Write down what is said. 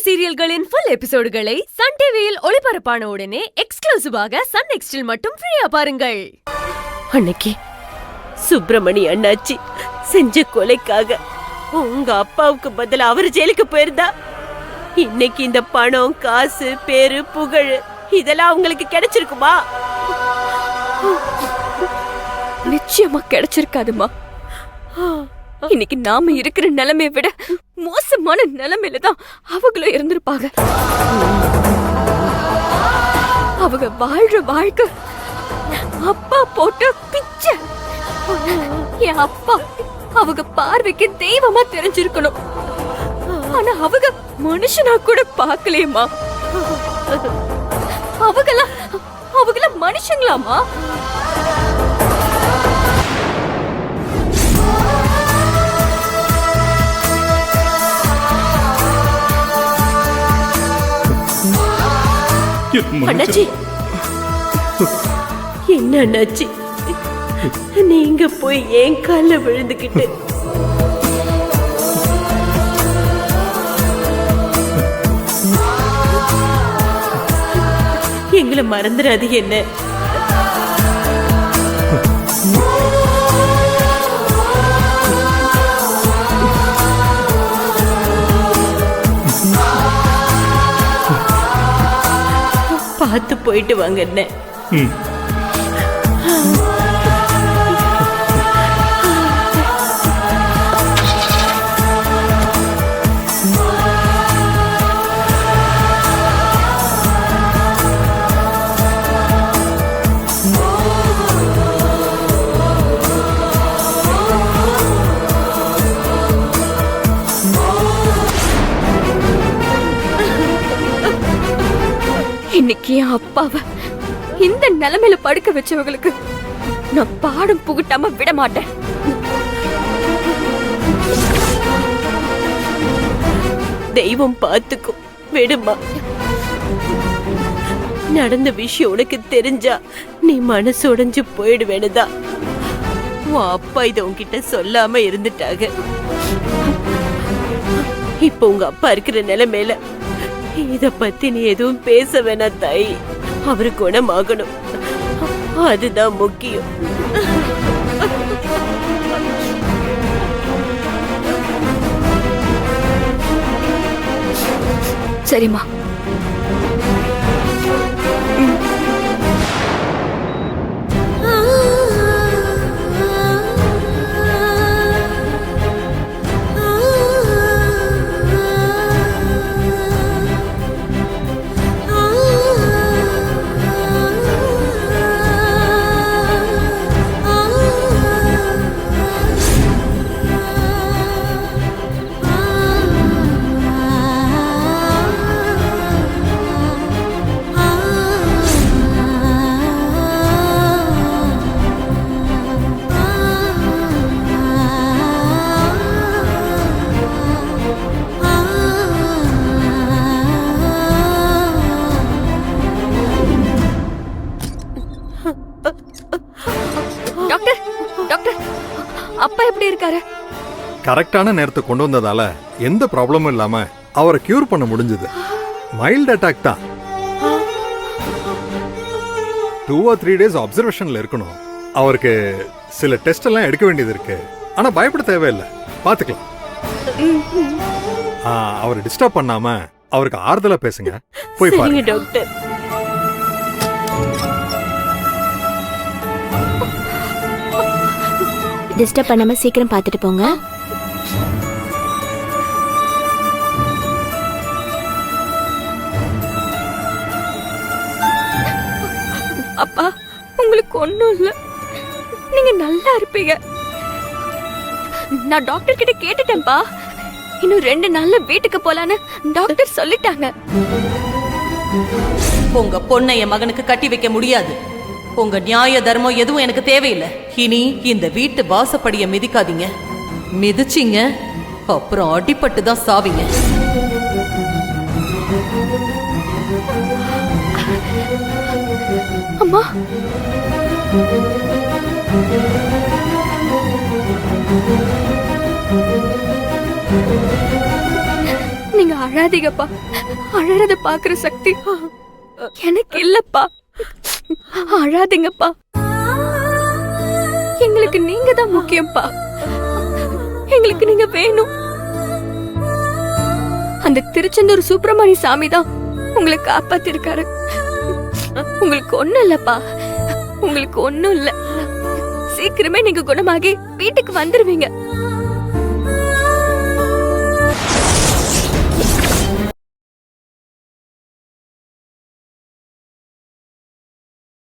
சீரியல்களின் full எபிசோடுகளை Sun டிவியில் ஒளிபரப்பான உடனே எக்ஸ்க்ளூசிவாக சன் நெக்ஸ்டில் மட்டும் ஃப்ரீயா பாருங்கள். அன்னைக்கு சுப்பிரமணி அண்ணாச்சி செஞ்ச கொலைக்காக உங்க அப்பாவுக்கு பதிலா அவர் ஜெயிலுக்கு போயிருந்தா இன்னைக்கு இந்த பணம், காசு, பேரு, புகழ் இதெல்லாம் உங்களுக்கு கிடைச்சிருக்குமா? நிச்சயமா கிடைச்சிருக்காதுமா. இன்னைக்கு நாம இருக்கிற நிலைமையை விட மோசமான நிலைமையில தான் அவங்களும் இருந்திருப்பாங்க. அவங்க வாழ்ற வாழ்க்கை அப்பா போட்ட பிச்சை. என் அப்பா அவங்க பார்வைக்கு தெய்வமா தெரிஞ்சிருக்கணும். ஆனா அவங்க மனுஷனா கூட பாக்கலையேமா. அவங்கள மனுஷங்களாமா? அண்ணாச்சி, என்ன அண்ணாச்சி, நீங்க போய் என் கால விழுந்துகிட்டு எங்களை மறந்துடாது. என்ன பார்த்து போயிட்டு வாங்க. என்ன இன்னைக்கு என் அப்பாவை இந்த நிலைமையில படுக்க வச்சவங்களுக்கு நான் பாடம் புகட்டாம விட மாட்டேன். தெய்வம் பார்த்துக்கும், விடுமா. நடந்த விஷயம் உனக்கு தெரிஞ்சா நீ மனசு உடைஞ்சு போயிடுவேனுதான் உன் அப்பா இத உன்கிட்ட சொல்லாம இருந்துட்டாங்க. இப்ப உங்க அப்பா இருக்கிற நிலைமையில இத பத்தி நீ எதுவும் பேச வேணா தாய். அவரு குணமாகணும், அதுதான் முக்கியம். சரிம்மா. டாக்டர், டாக்டர், அப்பா எப்படி இருக்காரு? கரெக்டான நேரத்தை கொண்டு வந்ததால எந்த ப்ராப்ளமும் இல்லாம அவரை கியூர் பண்ண முடிஞ்சது. மைல்ட் அட்டாக் தான். 2 or 3 days அப்சர்வேஷன்ல இருக்கணும். அவருக்கு சில டெஸ்ட் எல்லாம் எடுக்க வேண்டியது இருக்கு. ஆனா பயப்பட தேவையில்லை, பாத்துக்கலாம். அவரை டிஸ்டர்ப் பண்ணாம அவருக்கு ஆறுதலா பேசுங்க. போய் பாருங்க டாக்டர். டிஸ்டர்ப் பண்ணாம சீக்கிரம் பார்த்துட்டு போங்க. அப்பா, உங்களுக்கு ஒண்ணும் இல்ல, நீங்க நல்லா இருப்பீங்க. நான் டாக்டர் கிட்ட கேட்டுட்டேன்பா. இன்னும் 2 நாள்ல வீட்டுக்கு போலான்னு டாக்டர் சொல்லிட்டாங்க. உங்க பொண்ணை என் மகனுக்கு கட்டி வைக்க முடியாது. உங்க நியாய தர்மம் எதுவும் எனக்கு தேவையில்லை. இனி இந்த வீட்டு வாசப்படிய மிதிக்காதீங்க. மிதிச்சிங்க அப்புறம் அடிபட்டு தான் சாவீங்க. அம்மா, நீங்க அழாதீங்கப்பா. அழறத பாக்குற சக்தி எனக்கு இல்லப்பா. அழாதீங்கப்பா. எங்களுக்கு நீங்க தான் முக்கியம்ப்பா. எங்களுக்கு நீங்க வேணும். அந்த திருச்செந்தூர் சுப்பிரமணிய சாமி தான் உங்களை காப்பாத்திருக்காரு. உங்களுக்கு ஒண்ணும் இல்லப்பா. உங்களுக்கு ஒண்ணும் இல்ல. சீக்கிரமே நீங்க குணமாகி வீட்டுக்கு வந்துருவீங்க.